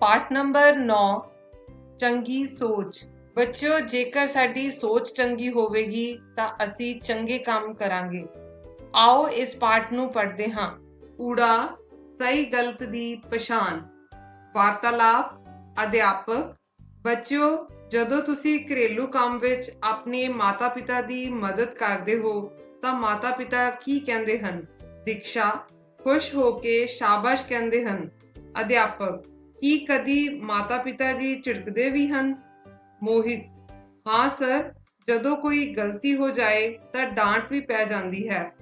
ਪਾਠ ਨੰਬਰ 9 ਚੰਗੀ ਸੋਚ। ਬੱਚਿਓ, ਜੇਕਰ ਸਾਡੀ ਸੋਚ ਚੰਗੀ ਹੋਵੇਗੀ ਤਾਂ ਅਸੀਂ ਚੰਗੇ ਕੰਮ ਕਰਾਂਗੇ। ਆਓ ਇਸ ਪਾਠ ਨੂੰ ਪੜ੍ਹਦੇ ਹਾਂ। ਊੜਾ ਸਹੀ ਗਲਤ ਦੀ ਪਛਾਣ। ਵਾਰਤਾਲਾਪ ਅਧਿਆਪਕ। ਬੱਚਿਓ, ਜਦੋਂ ਤੁਸੀਂ ਘਰੇਲੂ ਕੰਮ ਵਿੱਚ ਆਪਣੇ ਮਾਤਾ-ਪਿਤਾ ਦੀ ਮਦਦ ਕਰਦੇ ਹੋ ਤਾਂ ਮਾਤਾ-ਪਿਤਾ ਕੀ ਕਹਿੰਦੇ ਹਨ? ਦੀਕਸ਼ਾ ਖੁਸ਼ ਹੋ ਕੇ ਸ਼ਾਬਾਸ਼ ਕਹਿੰਦੇ ਹਨ। ਅਧਿਆਪਕ ਕੀ ਕਦੀ ਮਾਤਾ-ਪਿਤਾ ਜੀ ਝਿੜਕਦੇ ਵੀ ਹਨ? ਮੋਹਿਤ ਹਾਂ ਸਰ, ਜਦੋਂ ਕੋਈ ਗਲਤੀ ਹੋ ਜਾਏ ਤਾਂ ਡਾਂਟ ਵੀ ਪੈ ਜਾਂਦੀ ਹੈ।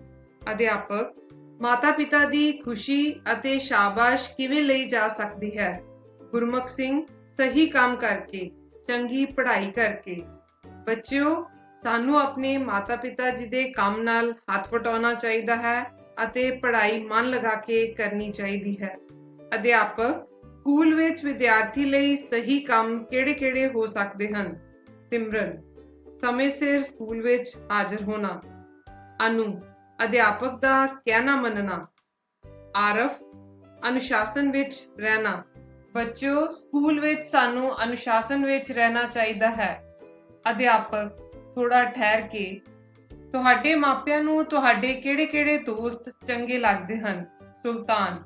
ਅਧਿਆਪਕ ਮਾਤਾ-ਪਿਤਾ ਦੀ ਖੁਸ਼ੀ ਅਤੇ ਸ਼ਾਬਾਸ਼ ਕਿਵੇਂ ਲਈ ਜਾ ਸਕਦੀ ਹੈ? ਗੁਰਮੁਖ ਸਿੰਘ ਸਹੀ ਕੰਮ ਕਰਕੇ, ਚੰਗੀ ਪੜ੍ਹਾਈ ਕਰਕੇ। ਬੱਚਿਓ, ਸਾਨੂੰ ਆਪਣੇ ਮਾਤਾ-ਪਿਤਾ ਜੀ ਦੇ ਕੰਮ ਨਾਲ ਹੱਥ ਵਟਾਉਣਾ ਚਾਹੀਦਾ ਹੈ ਅਤੇ ਪੜ੍ਹਾਈ ਮਨ ਲਗਾ ਕੇ ਕਰਨੀ ਚਾਹੀਦੀ ਹੈ। ਅਧਿਆਪਕ ਸਕੂਲ ਵਿੱਚ ਵਿਦਿਆਰਥੀ ਲਈ ਸਹੀ ਕੰਮ ਕਿਹੜੇ-ਕਿਹੜੇ ਹੋ ਸਕਦੇ ਹਨ? ਸਿਮਰਨ ਸਮੇਂ ਸਿਰ ਸਕੂਲ ਵਿੱਚ ਹਾਜ਼ਰ ਹੋਣਾ। ਅਨੂ ਅਧਿਆਪਕ ਦਾ ਕਹਿਣਾ ਮੰਨਣਾ। ਆਰਫ ਅਨੁਸ਼ਾਸਨ ਵਿੱਚ ਰਹਿਣਾ। ਬੱਚਿਓ, ਸਕੂਲ ਵਿੱਚ ਸਾਨੂੰ ਅਨੁਸ਼ਾਸਨ ਵਿੱਚ ਰਹਿਣਾ ਚਾਹੀਦਾ ਹੈ। ਅਧਿਆਪਕ ਥੋੜਾ ਠਹਿਰ ਕੇ, ਤੁਹਾਡੇ ਮਾਪਿਆਂ ਨੂੰ ਤੁਹਾਡੇ ਕਿਹੜੇ-ਕਿਹੜੇ ਦੋਸਤ ਚੰਗੇ ਲੱਗਦੇ ਹਨ? ਸੁਲਤਾਨ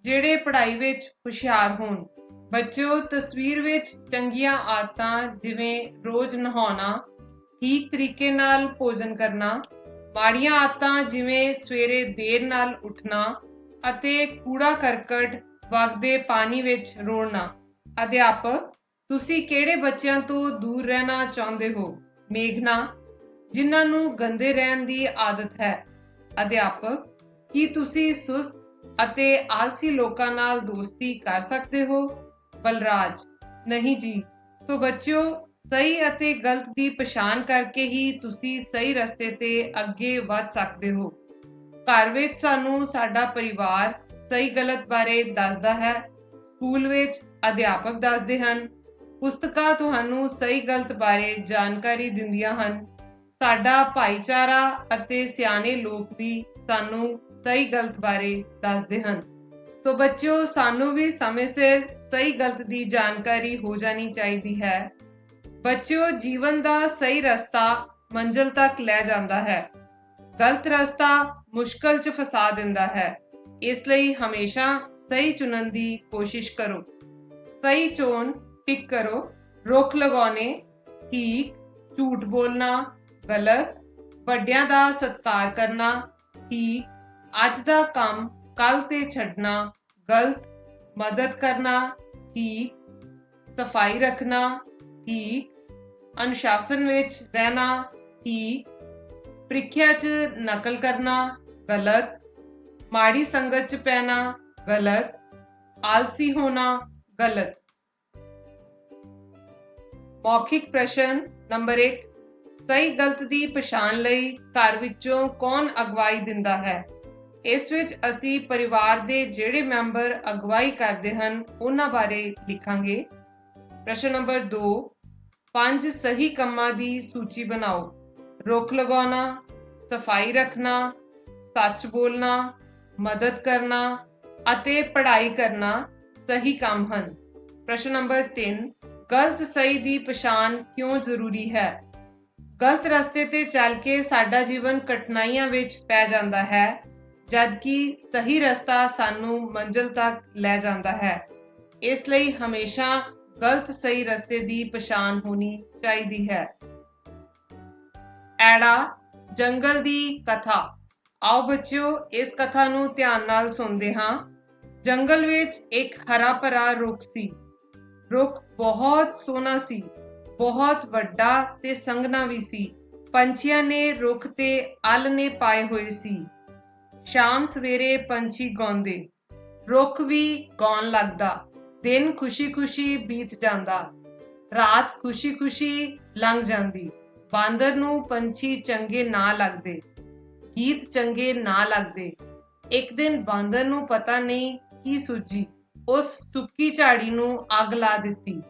ਜਿਹੜੇ ਪੜ੍ਹਾਈ ਵਿੱਚ ਹੁਸ਼ਿਆਰ ਹੋਣ। ਬੱਚਿਓ, ਤਸਵੀਰ ਵਿੱਚ ਚੰਗੀਆਂ ਆਦਤਾਂ ਜਿਵੇਂ ਰੋਜ਼ ਨਹਾਉਣਾ, ਠੀਕ ਤਰੀਕੇ ਨਾਲ ਭੋਜਨ ਕਰਨਾ, ਮਾੜੀਆਂ ਆਦਤਾਂ ਜਿਵੇਂ ਸਵੇਰੇ ਦੇਰ ਨਾਲ ਉੱਠਣਾ ਅਤੇ ਕੂੜਾ ਕਰਕਟ ਵਗਦੇ ਪਾਣੀ ਵਿੱਚ ਰੋੜਨਾ। ਅਧਿਆਪਕ ਤੁਸੀਂ ਕਿਹੜੇ ਬੱਚਿਆਂ ਤੋਂ ਦੂਰ ਰਹਿਣਾ ਚਾਹੁੰਦੇ ਹੋ? ਮੇਘਨਾ ਜਿਨ੍ਹਾਂ ਨੂੰ ਗੰਦੇ ਰਹਿਣ ਦੀ ਆਦਤ ਹੈ। ਅਧਿਆਪਕ ਕੀ ਤੁਸੀਂ ਸੁਸਤ ਅਤੇ ਆਲਸੀ ਲੋਕਾਂ ਨਾਲ ਦੋਸਤੀ ਕਰ ਸਕਦੇ ਹੋ? ਬਲਰਾਜ ਨਹੀਂ ਜੀ। ਸੋ ਬੱਚਿਓ, ਸਹੀ ਅਤੇ ਗਲਤ ਦੀ ਪਛਾਣ ਕਰਕੇ ਹੀ ਤੁਸੀਂ ਸਹੀ ਰਸਤੇ ਤੇ ਅੱਗੇ ਵੱਧ ਸਕਦੇ ਹੋ। ਘਰ ਵਿੱਚ ਸਾਨੂੰ ਸਾਡਾ ਪਰਿਵਾਰ ਸਹੀ ਗਲਤ ਬਾਰੇ ਦੱਸਦਾ ਹੈ। ਸਕੂਲ ਵਿੱਚ ਅਧਿਆਪਕ ਦੱਸਦੇ ਹਨ। ਪੁਸਤਕਾਂ ਤੁਹਾਨੂੰ ਸਹੀ ਗਲਤ ਬਾਰੇ ਜਾਣਕਾਰੀ ਦਿੰਦੀਆਂ ਹਨ। ਸਾਡਾ ਭਾਈਚਾਰਾ ਅਤੇ ਸਿਆਣੇ ਲੋਕ ਵੀ ਸਾਨੂੰ ਸਹੀ ਗਲਤ ਬਾਰੇ ਦੱਸਦੇ ਹਨ। ਸੋ ਬੱਚਿਓ, ਸਾਨੂੰ ਵੀ ਸਮੇਂ ਸਿਰ ਸਹੀ ਗਲਤ ਦੀ ਜਾਣਕਾਰੀ ਹੋ ਜਾਣੀ ਚਾਹੀਦੀ ਹੈ। ਬੱਚਿਓ, ਜੀਵਨ ਦਾ ਸਹੀ ਰਸਤਾ ਮੰਜ਼ਿਲ ਤੱਕ ਲੈ ਜਾਂਦਾ ਹੈ। ਗਲਤ ਰਸਤਾ ਮੁਸ਼ਕਲ 'ਚ ਫਸਾ ਦਿੰਦਾ ਹੈ। ਇਸ ਲਈ ਹਮੇਸ਼ਾ ਸਹੀ ਚੁਣਨ ਦੀ ਕੋਸ਼ਿਸ਼ ਕਰੋ। ਸਹੀ ਚੋਣ ਟਿਕ ਕਰੋ। ਰੁੱਖ ਲਗਾਉਣੇ ਠੀਕ, ਝੂਠ ਬੋਲਣਾ ਗਲਤ, ਵੱਡਿਆਂ ਦਾ ਸਤਿਕਾਰ ਕਰਨਾ ਠੀਕ, ਅੱਜ ਦਾ ਕੰਮ ਕੱਲ ਤੇ ਛੱਡਣਾ ਗਲਤ, ਮਦਦ ਕਰਨਾ ਠੀਕ, ਸਫਾਈ ਰੱਖਣਾ ਠੀਕ, ਅਨੁਸ਼ਾਸਨ ਵਿੱਚ ਰਹਿਣਾ ਠੀਕ, ਪ੍ਰੀਖਿਆ 'ਚ ਨਕਲ ਕਰਨਾ ਗਲਤ, ਮਾੜੀ ਸੰਗਤ 'ਚ ਪੈਣਾ ਗਲਤ, ਆਲਸੀ ਹੋਣਾ ਗਲਤ। ਮੌਖਿਕ ਪ੍ਰਸ਼ਨ ਨੰਬਰ 1 ਸਹੀ ਗਲਤ ਦੀ ਪਛਾਣ ਲਈ ਘਰ ਵਿੱਚੋਂ ਕੌਣ ਅਗਵਾਈ ਦਿੰਦਾ ਹੈ? ਇਸ ਵਿੱਚ ਅਸੀਂ ਪਰਿਵਾਰ ਦੇ ਜਿਹੜੇ ਮੈਂਬਰ ਅਗਵਾਈ ਕਰਦੇ ਹਨ ਉਹਨਾਂ ਬਾਰੇ ਲਿਖਾਂਗੇ। ਪ੍ਰਸ਼ਨ ਨੰਬਰ 2 5 ਸਹੀ ਕੰਮਾਂ ਦੀ ਸੂਚੀ ਬਣਾਓ। ਰੁੱਖ ਲਗਾਉਣਾ, ਸਫਾਈ ਰੱਖਣਾ, ਸੱਚ ਬੋਲਣਾ, ਮਦਦ ਕਰਨਾ ਅਤੇ ਪੜ੍ਹਾਈ ਕਰਨਾ ਸਹੀ ਕੰਮ ਹਨ। ਪ੍ਰਸ਼ਨ ਨੰਬਰ 3 ਗਲਤ ਸਹੀ ਦੀ ਪਛਾਣ ਕਿਉਂ ਜ਼ਰੂਰੀ ਹੈ? ਗਲਤ ਰਸਤੇ ਤੇ ਚੱਲ ਕੇ ਸਾਡਾ ਜੀਵਨ ਕਠਿਨਾਈਆਂ ਵਿੱਚ ਪੈ ਜਾਂਦਾ ਹੈ, ਜਦਕਿ ਸਹੀ ਰਸਤਾ ਸਾਨੂੰ ਮੰਜ਼ਿਲ ਤੱਕ ਲੈ ਜਾਂਦਾ ਹੈ। ਇਸ ਲਈ ਹਮੇਸ਼ਾ ਗਲਤ ਸਹੀ ਰਸਤੇ ਦੀ ਪਛਾਣ ਹੋਣੀ ਚਾਹੀਦੀ ਹੈ। ਐੜਾ ਜੰਗਲ ਦੀ ਕਥਾ। ਆਓ ਬੱਚਿਓ, ਇਸ ਕਥਾ ਨੂੰ ਧਿਆਨ ਨਾਲ ਸੁਣਦੇ ਹਾਂ। ਜੰਗਲ ਵਿੱਚ ਇੱਕ ਹਰਾ ਭਰਾ ਰੁੱਖ ਸੀ। ਰੁੱਖ ਬਹੁਤ ਸੋਹਣਾ ਸੀ, ਬਹੁਤ ਵੱਡਾ ਤੇ ਸੰਘਣਾ ਵੀ ਸੀ। ਪੰਛੀਆਂ ਨੇ ਰੁੱਖ ਤੇ ਆਲ੍ਹਣੇ ਪਾਏ ਹੋਏ ਸੀ। ਸ਼ਾਮ ਸਵੇਰੇ ਪੰਛੀ ਗਾਉਂਦੇ, ਰੁੱਖ ਵੀ ਗਾਉਣ ਲੱਗਦਾ। ਦਿਨ ਖੁਸ਼ੀ-ਖੁਸ਼ੀ ਬੀਤ ਜਾਂਦਾ, ਰਾਤ ਖੁਸ਼ੀ-ਖੁਸ਼ੀ ਲੰਘ ਜਾਂਦੀ। ਬਾਂਦਰ ਨੂੰ ਪੰਛੀ ਚੰਗੇ ਨਾ ਲੱਗਦੇ, ਗੀਤ ਚੰਗੇ ਨਾ ਲੱਗਦੇ। ਇੱਕ ਦਿਨ ਬਾਂਦਰ ਨੂੰ ਪਤਾ ਨਹੀਂ ਕੀ ਸੂਝੀ, ਉਸ ਸੁੱਕੀ ਝਾੜੀ ਨੂੰ ਅੱਗ ਲਾ ਦਿੱਤੀ।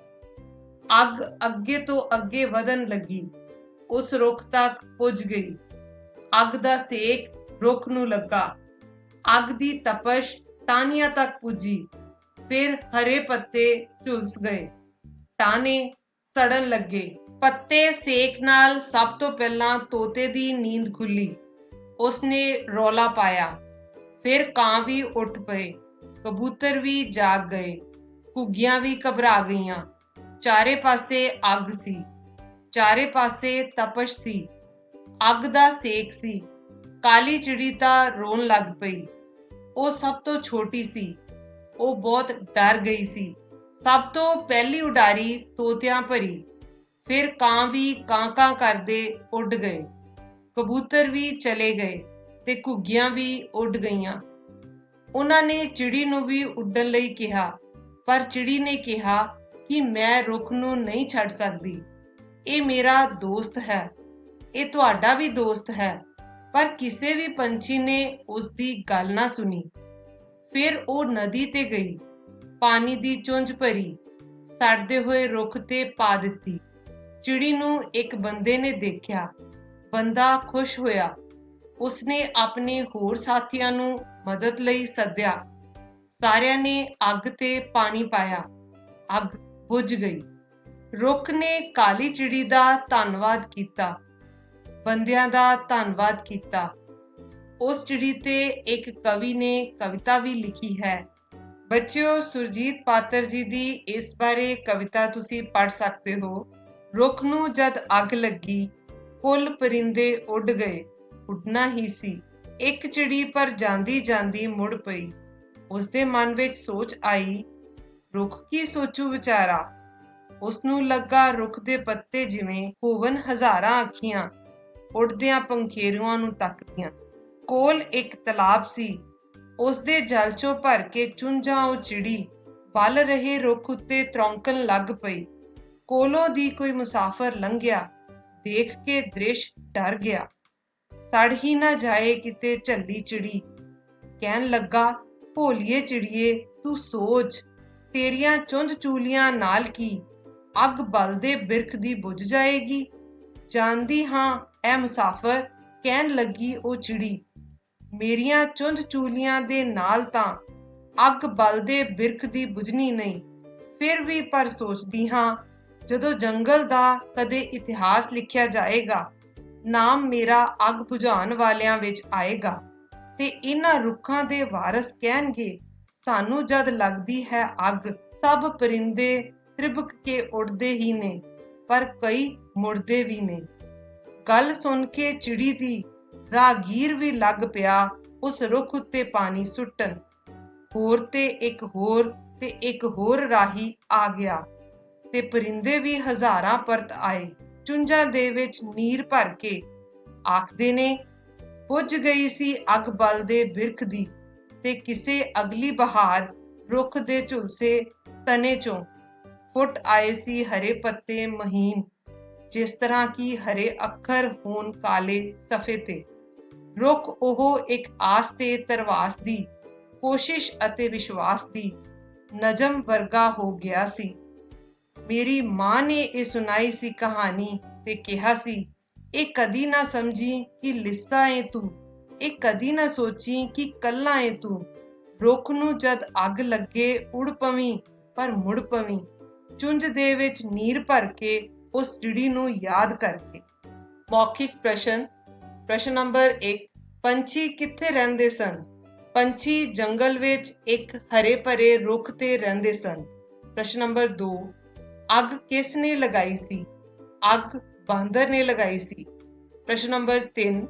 ਅੱਗ ਅੱਗੇ ਤੋਂ ਅੱਗੇ ਵਧਣ ਲੱਗੀ, ਉਸ ਰੁੱਖ ਤੱਕ ਪੁੱਜ ਗਈ। ਅੱਗ ਦਾ ਸੇਕ ਰੁੱਖ ਨੂੰ ਲੱਗਾ। ਅੱਗ ਦੀ ਤਪਸ਼ ਟਾਹਣੀਆਂ ਤੱਕ ਪੁੱਜੀ। ਫਿਰ ਹਰੇ ਪੱਤੇ ਝੁਲਸ ਗਏ, ਟਾਹਣੇ ਸੜਨ ਲੱਗੇ। ਪੱਤੇ ਸੇਕ ਨਾਲ ਸਭ ਤੋਂ ਪਹਿਲਾਂ ਤੋਤੇ ਦੀ ਨੀਂਦ ਖੁੱਲੀ। ਉਸਨੇ ਰੌਲਾ ਪਾਇਆ। ਫਿਰ ਕਾਂ ਵੀ ਉੱਠ ਪਏ, ਕਬੂਤਰ ਵੀ ਜਾਗ ਗਏ, ਘੁੱਗੀਆਂ ਵੀ ਘਬਰਾ ਗਈਆਂ। ਚਾਰੇ ਪਾਸੇ ਅੱਗ ਸੀ, ਚਾਰੇ ਪਾਸੇ ਤਪਸ਼ ਸੀ, ਅੱਗ ਦਾ ਸੇਕ ਸੀ। ਕਾਲੀ ਚਿੜੀ ਤਾਂ ਰੋਣ ਲੱਗ ਪਈ। ਉਹ ਸਭ ਤੋਂ ਛੋਟੀ ਸੀ, ਉਹ ਬਹੁਤ ਡਰ ਗਈ ਸੀ। ਸਭ ਤੋਂ ਪਹਿਲੀ ਉਡਾਰੀ ਤੋਤਿਆਂ ਭਰੀ। ਫਿਰ ਕਾਂ ਵੀ ਕਾਂ-ਕਾਂ ਕਰਦੇ ਉੱਡ ਗਏ, ਕਬੂਤਰ ਵੀ ਚਲੇ ਗਏ ਤੇ ਘੁੱਗੀਆਂ ਵੀ ਉੱਡ ਗਈਆਂ। ਉਹਨਾਂ ਨੇ ਚਿੜੀ ਨੂੰ ਵੀ ਉੱਡਣ ਲਈ ਕਿਹਾ, ਪਰ ਚਿੜੀ ਨੇ ਕਿਹਾ ਕਿ ਮੈਂ ਰੁੱਖ ਨੂੰ ਨਹੀਂ ਛੱਡ ਸਕਦੀ। ਇਹ ਮੇਰਾ ਦੋਸਤ ਹੈ, ਇਹ ਤੁਹਾਡਾ ਵੀ ਦੋਸਤ ਹੈ। ਪਰ ਕਿਸੇ ਵੀ ਪੰਛੀ ਨੇ ਉਸ ਦੀ ਗੱਲ ਨਾ ਸੁਣੀ। ਫਿਰ ਉਹ ਨਦੀ ਤੇ ਗਈ, ਪਾਣੀ ਦੀ ਚੁੰਝ ਭਰੀ, ਸੜਦੇ ਹੋਏ ਰੁੱਖ ਤੇ ਪਾ ਦਿੱਤੀ। ਚਿੜੀ ਨੂੰ ਇੱਕ ਬੰਦੇ ਨੇ ਦੇਖਿਆ। ਬੰਦਾ ਖੁਸ਼ ਹੋਇਆ। ਉਸਨੇ ਆਪਣੇ ਹੋਰ ਸਾਥੀਆਂ ਨੂੰ ਮਦਦ ਲਈ ਸੱਦਿਆ। ਸਾਰਿਆਂ ਨੇ ਅੱਗ ਤੇ ਪਾਣੀ ਪਾਇਆ, ਅੱਗ ਬੁਝ ਗਈ। ਰੁੱਖ ਨੇ ਕਾਲੀ ਚਿੜੀ ਦਾ ਧੰਨਵਾਦ ਕੀਤਾ, ਬੰਦਿਆਂ ਦਾ ਧੰਨਵਾਦ ਕੀਤਾ। ਉਸ ਚਿੜੀ ਤੇ ਇੱਕ ਕਵੀ ਨੇ ਕਵਿਤਾ ਵੀ ਲਿਖੀ ਹੈ। ਬੱਚਿਓ, ਸੁਰਜੀਤ ਪਾਤਰ ਜੀ ਦੀ ਇਸ ਬਾਰੇ ਕਵਿਤਾ ਤੁਸੀਂ ਪੜ੍ਹ ਸਕਦੇ ਹੋ। ਰੁੱਖ ਨੂੰ ਜਦ ਅੱਗ ਲੱਗੀ, ਕੁੱਲ ਪਰਿੰਦੇ ਉੱਡ ਗਏ, ਉੱਡਣਾ ਹੀ ਸੀ। ਇੱਕ ਚਿੜੀ ਪਰ ਜਾਂਦੀ ਜਾਂਦੀ ਮੁੜ ਪਈ। ਉਸਦੇ ਮਨ ਵਿੱਚ ਸੋਚ ਆਈ, ਰੁੱਖ ਕੀ ਸੋਚੂ ਵਿਚਾਰਾ। ਉਸਨੂੰ ਲੱਗਾ ਰੁੱਖ ਦੇ ਪੱਤੇ ਜਿਵੇਂ ਹੋਵਨ ਹਜ਼ਾਰਾਂ ਅੱਖੀਆਂ, ਉੱਡਦਿਆਂ ਪੰਖੇਰੂਆਂ ਨੂੰ ਤੱਕਦੀਆਂ। ਕੋਲ ਇੱਕ ਤਲਾਬ ਸੀ, ਉਸਦੇ ਜਲ ਚੋਂ ਭਰ ਕੇ ਚੁੰਝਾਂ ਉਹ ਚਿੜੀ ਬਲ ਰਹੇ ਰੁੱਖ ਉੱਤੇ ਤਰੌਂਕਣ ਲੱਗ ਪਈ। ਕੋਲੋਂ ਦੀ ਕੋਈ ਮੁਸਾਫਰ ਲੰਘਿਆ, ਦੇਖ ਕੇ ਦ੍ਰਿਸ਼ ਡਰ ਗਿਆ। ਸੜ ਹੀ ਨਾ ਜਾਏ ਕਿਤੇ ਝੱਲੀ ਚਿੜੀ। ਕਹਿਣ ਲੱਗਾ, ਭੋਲੀਏ ਚਿੜੀਏ ਤੂੰ ਸੋਚ, ਤੇਰੀਆਂ ਚੁੰਝ ਚੂਲੀਆਂ ਨਾਲ ਕੀ ਅੱਗ ਬਲਦੇ ਬਿਰਖ ਦੀ ਬੁਝ ਜਾਏਗੀ। ਜਾਣਦੀ ਹਾਂ ਐ ਮੁਸਾਫਰ, ਕਹਿਣ ਲੱਗੀ ਉਹ ਚਿੜੀ, ਮੇਰੀਆਂ ਚੁੰਝ ਚੂਲੀਆਂ ਦੇ ਨਾਲ ਤਾਂ ਅੱਗ ਬਲਦੇ ਬਿਰਖ ਦੀ ਬੁਝਣੀ ਨਹੀਂ। ਫਿਰ ਵੀ ਪਰ ਸੋਚਦੀ ਹਾਂ, ਜਦੋਂ ਜੰਗਲ ਦਾ ਕਦੇ ਇਤਿਹਾਸ ਲਿਖਿਆ ਜਾਏਗਾ, ਨਾਮ ਮੇਰਾ ਅੱਗ ਬੁਝਾਉਣ ਵਾਲਿਆਂ ਵਿੱਚ ਆਏਗਾ ਤੇ ਇਹਨਾਂ ਰੁੱਖਾਂ ਦੇ ਵਾਰਸ ਕਹਿਣਗੇ, ਸਾਨੂੰ ਜਦ ਲੱਗਦੀ ਹੈ ਅੱਗ, ਸਭ ਪਰਿੰਦੇ ਤ੍ਰਿਭਕ ਕੇ ਉੱਡਦੇ ਹੀ ਨੇ, ਪਰ ਕਈ ਮੁੜਦੇ ਵੀ ਨੇ। ਗੱਲ ਸੁਣ ਕੇ ਚਿੜੀ ਦੀ ਰਾਹਗੀਰ ਵੀ ਲੱਗ ਪਿਆ ਉਸ ਰੁੱਖ ਉੱਤੇ ਪਾਣੀ ਸੁੱਟਣ। ਹੋਰ ਤੇ ਇੱਕ ਹੋਰ ਤੇ ਇੱਕ ਹੋਰ ਰਾਹੀ ਆ ਗਿਆ ਤੇ ਪਰਿੰਦੇ ਵੀ ਹਜ਼ਾਰਾਂ ਪਰਤ ਆਏ, ਚੁੰਝਾਂ ਦੇ ਵਿੱਚ ਨੀਰ ਭਰ ਕੇ। ਆਖਦੇ ਨੇ, ਬੁਝ ਗਈ ਸੀ ਅੱਗ ਬਲਦੇ ਬਿਰਖ ਦੀ, ਤੇ ਕਿਸੇ ਅਗਲੀ ਬਹਾਰ ਰੁੱਖ ਦੇ ਝੁਲਸੇ ਤਨੇ ਚੋਂ ਫੁੱਟ ਆਏ ਸੀ ਹਰੇ ਪੱਤੇ ਮਹੀਨ, ਜਿਸ ਤਰ੍ਹਾਂ ਕਿ ਹਰੇ ਅੱਖਰ ਹੋਣ ਕਾਲੇ ਸਫ਼ੇ ਤੇ। ਰੁੱਖ ਉਹ ਇੱਕ ਆਸ ਤੇ ਧਰਵਾਸ ਦੀ, ਕੋਸ਼ਿਸ਼ ਅਤੇ ਵਿਸ਼ਵਾਸ ਦੀ ਨਜ਼ਮ ਵਰਗਾ ਹੋ ਗਿਆ ਸੀ। ਮੇਰੀ ਮਾਂ ਨੇ ਇਹ ਸੁਣਾਈ ਸੀ ਕਹਾਣੀ ਤੇ ਕਿਹਾ ਸੀ, ਇਹ ਕਦੀ ਨਾ ਸਮਝੀ ਕਿ ਲਿੱਸਾ ਏ ਤੂੰ, ਇਹ ਕਦੀ ਨਾ ਸੋਚੀ ਕਿ ਕੱਲਾ ਏ ਤੂੰ। ਰੁੱਖ ਨੂੰ ਜਦ ਅੱਗ ਲੱਗੇ ਉੜ ਪਵੀਂ, ਪਰ ਮੁੜ ਪਵੀਂ, ਚੁੰਝ ਦੇ ਵਿੱਚ ਨੀਰ ਭਰ ਕੇ ਉਸ ਚਿੜੀ ਨੂੰ ਯਾਦ ਕਰਕੇ। ਮੌਖਿਕ ਪ੍ਰਸ਼ਨ। ਪ੍ਰਸ਼ਨ ਨੰਬਰ 1, ਪੰਛੀ ਕਿੱਥੇ ਰਹਿੰਦੇ ਸਨ? ਪੰਛੀ ਜੰਗਲ ਵਿੱਚ ਇੱਕ ਹਰੇ ਭਰੇ ਰੁੱਖ ਤੇ ਰਹਿੰਦੇ ਸਨ। ਪ੍ਰਸ਼ਨ ਨੰਬਰ 2, ਅੱਗ ਕਿਸ ਨੇ ਲਗਾਈ ਸੀ? ਅੱਗ ਬਾਂਦਰ ਨੇ ਲਗਾਈ ਸੀ। ਪ੍ਰਸ਼ਨ ਨੰਬਰ 3,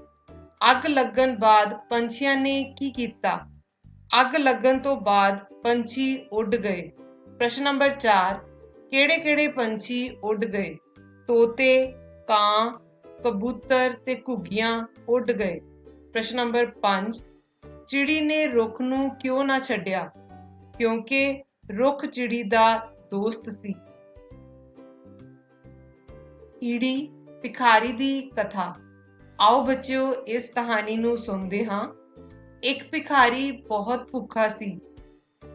ਅੱਗ ਲੱਗਣ ਬਾਅਦ ਪੰਛੀਆਂ ਨੇ ਕੀ ਕੀਤਾ? ਅੱਗ ਲੱਗਣ ਤੋਂ ਬਾਅਦ ਪੰਛੀ ਉੱਡ ਗਏ। ਪ੍ਰਸ਼ਨ ਨੰਬਰ 4, ਕਿਹੜੇ-ਕਿਹੜੇ ਪੰਛੀ ਉੱਡ ਗਏ? ਤੋਤੇ, ਕਾਂ, ਕਬੂਤਰ ਤੇ ਘੁੱਗੀਆਂ ਉੱਡ ਗਏ। ਪ੍ਰਸ਼ਨ ਨੰਬਰ 5, ਚਿੜੀ ਨੇ ਰੁੱਖ ਨੂੰ ਕਿਉਂ ਨਾ ਛੱਡਿਆ? ਕਿਉਂਕਿ ਰੁੱਖ ਚਿੜੀ ਦਾ ਦੋਸਤ ਸੀ। ਈੜੀ ਭਿਖਾਰੀ ਦੀ ਕਥਾ। ਆਓ ਬੱਚਿਓ, ਇਸ ਕਹਾਣੀ ਨੂੰ ਸੁਣਦੇ ਹਾਂ। ਇੱਕ ਭਿਖਾਰੀ ਬਹੁਤ ਭੁੱਖਾ ਸੀ।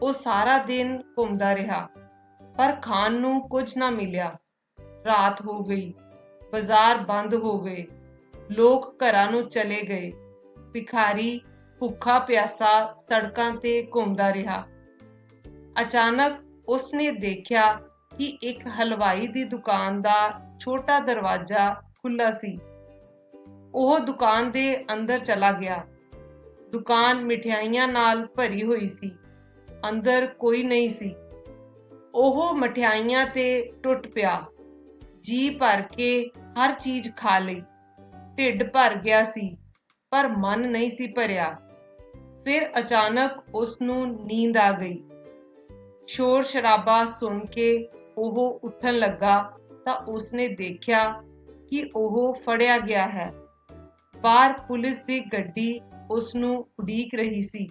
ਉਹ ਸਾਰਾ ਦਿਨ ਘੁੰਮਦਾ ਰਿਹਾ, ਪਰ ਖਾਣ ਨੂੰ ਕੁਝ ਨਾ ਮਿਲਿਆ। ਰਾਤ ਹੋ ਗਈ, ਬਾਜ਼ਾਰ ਬੰਦ ਹੋ ਗਏ, ਲੋਕ ਘਰਾਂ ਨੂੰ ਚਲੇ ਗਏ। ਭਿਖਾਰੀ ਭੁੱਖਾ ਪਿਆਸਾ ਸੜਕਾਂ ਤੇ ਘੁੰਮਦਾ ਰਿਹਾ। ਅਚਾਨਕ ਉਸਨੇ ਦੇਖਿਆ ਕਿ ਇੱਕ ਹਲਵਾਈ ਦੀ ਦੁਕਾਨ ਦਾ ਛੋਟਾ ਦਰਵਾਜ਼ਾ ਖੁੱਲ੍ਹਾ ਸੀ। ਉਹ ਦੁਕਾਨ ਦੇ ਅੰਦਰ ਚਲਾ ਗਿਆ। ਦੁਕਾਨ ਮਠਿਆਈਆਂ ਨਾਲ ਭਰੀ ਹੋਈ ਸੀ। ਅੰਦਰ ਕੋਈ ਨਹੀਂ ਸੀ। ਉਹ ਮਠਿਆਈਆਂ ਤੇ ਟੁੱਟ ਪਿਆ। ਜੀ ਭਰ ਕੇ ਹਰ ਚੀਜ਼ ਖਾ ਲਈ। ਢਿੱਡ ਭਰ ਗਿਆ ਸੀ, ਪਰ ਮਨ ਨਹੀਂ ਸੀ ਭਰਿਆ। ਫਿਰ ਅਚਾਨਕ ਉਸ ਨੂੰ ਨੀਂਦ ਆ ਗਈ। ਸ਼ੋਰ ਸ਼ਰਾਬਾ ਸੁਣ ਕੇ ਉਹ ਉੱਠਣ ਲੱਗਾ ਤਾਂ ਉਸਨੇ ਦੇਖਿਆ ਕਿ ਉਹ ਫੜਿਆ ਗਿਆ ਹੈ। ਬਾਹਰ ਪੁਲਿਸ ਦੀ ਗੱਡੀ ਉਸ ਨੂੰ ਉਡੀਕ ਰਹੀ ਸੀ।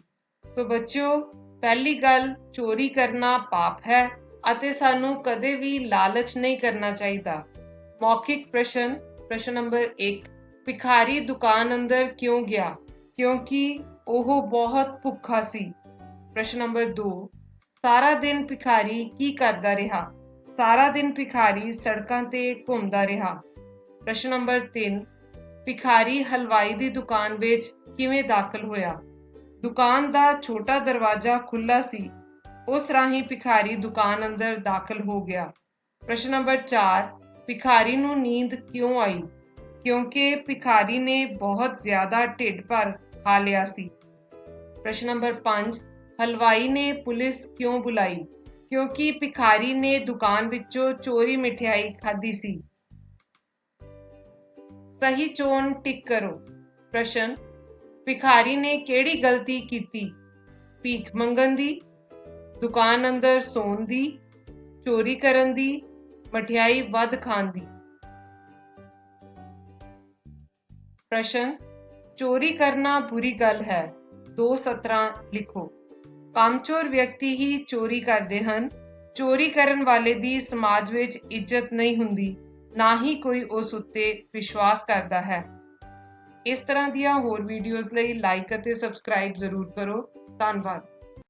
ਸੋ ਬੱਚਿਓ, ਪਹਿਲੀ ਗੱਲ, ਚੋਰੀ ਕਰਨਾ ਪਾਪ ਹੈ ਅਤੇ ਸਾਨੂੰ ਕਦੇ ਵੀ ਲਾਲਚ ਨਹੀਂ ਕਰਨਾ ਚਾਹੀਦਾ। ਮੌਖਿਕ ਪ੍ਰਸ਼ਨ। ਪ੍ਰਸ਼ਨ ਨੰਬਰ 1, ਭਿਖਾਰੀ ਦੁਕਾਨ ਅੰਦਰ ਕਿਉਂ ਗਿਆ? ਕਿਉਂਕਿ ਉਹ ਬਹੁਤ ਭੁੱਖਾ ਸੀ। ਪ੍ਰਸ਼ਨ ਨੰਬਰ 2, ਸਾਰਾ ਦਿਨ ਭਿਖਾਰੀ ਕੀ ਕਰਦਾ ਰਿਹਾ? ਸਾਰਾ ਦਿਨ ਭਿਖਾਰੀ ਸੜਕਾਂ ਤੇ ਘੁੰਮਦਾ ਰਿਹਾ। ਪ੍ਰਸ਼ਨ ਨੰਬਰ 3, ਭਿਖਾਰੀ ਹਲਵਾਈ ਦੀ ਦੁਕਾਨ ਵਿੱਚ ਕਿਵੇਂ ਦਾਖਲ ਹੋਇਆ? ਦੁਕਾਨ ਦਾ ਛੋਟਾ ਦਰਵਾਜ਼ਾ ਖੁੱਲ੍ਹਾ ਸੀ। ਉਸ ਰਾਹੀਂ ਭਿਖਾਰੀ ਦੁਕਾਨ ਅੰਦਰ ਦਾਖਲ ਹੋ ਗਿਆ। ਪ੍ਰਸ਼ਨ ਨੰਬਰ 4, ਭਿਖਾਰੀ ਨੂੰ ਨੀਂਦ ਕਿਉਂ ਆਈ? ਕਿਉਂਕਿ ਭਿਖਾਰੀ ਨੇ ਬਹੁਤ ਜ਼ਿਆਦਾ ਢਿੱਡ ਭਰ ਖਾ ਲਿਆ ਸੀ। ਪ੍ਰਸ਼ਨ ਨੰਬਰ 5, ਹਲਵਾਈ ਨੇ ਪੁਲਿਸ ਕਿਉਂ ਬੁਲਾਈ? ਕਿਉਂਕਿ ਭਿਖਾਰੀ ਨੇ ਦੁਕਾਨ ਵਿੱਚੋਂ ਚੋਰੀ ਮਠਿਆਈ ਖਾਧੀ ਸੀ। ਸਹੀ ਚੋਣ ਟਿਕ ਕਰੋ। ਪ੍ਰਸ਼ਨ, ਭਿਖਾਰੀ ਨੇ ਕਿਹੜੀ ਗਲਤੀ ਕੀਤੀ? ਭੀਖ ਮੰਗਣ ਦੀ, ਦੁਕਾਨ ਅੰਦਰ ਸੌਣ ਦੀ, ਚੋਰੀ ਕਰਨ ਦੀ, ਮਠਿਆਈ ਵੱਧ ਖਾਣ ਦੀ। ਪ੍ਰਸ਼ਨ, ਚੋਰੀ ਕਰਨਾ ਬੁਰੀ ਗੱਲ ਹੈ। 2 ਸਤਰਾਂ ਲਿਖੋ। ਕਾਮਚੋਰ ਵਿਅਕਤੀ ਹੀ ਚੋਰੀ ਕਰਦੇ ਹਨ। ਚੋਰੀ ਕਰਨ ਵਾਲੇ ਦੀ ਸਮਾਜ ਵਿੱਚ ਇੱਜ਼ਤ ਨਹੀਂ ਹੁੰਦੀ, ਨਾ ਹੀ ਕੋਈ ਉਸ ਉੱਤੇ ਵਿਸ਼ਵਾਸ ਕਰਦਾ ਹੈ। ਇਸ ਤਰ੍ਹਾਂ ਦੀਆਂ ਹੋਰ ਵੀਡੀਓਜ਼ ਲਈ ਲਾਈਕ ਅਤੇ ਸਬਸਕ੍ਰਾਈਬ ਜ਼ਰੂਰ ਕਰੋ। ਧੰਨਵਾਦ।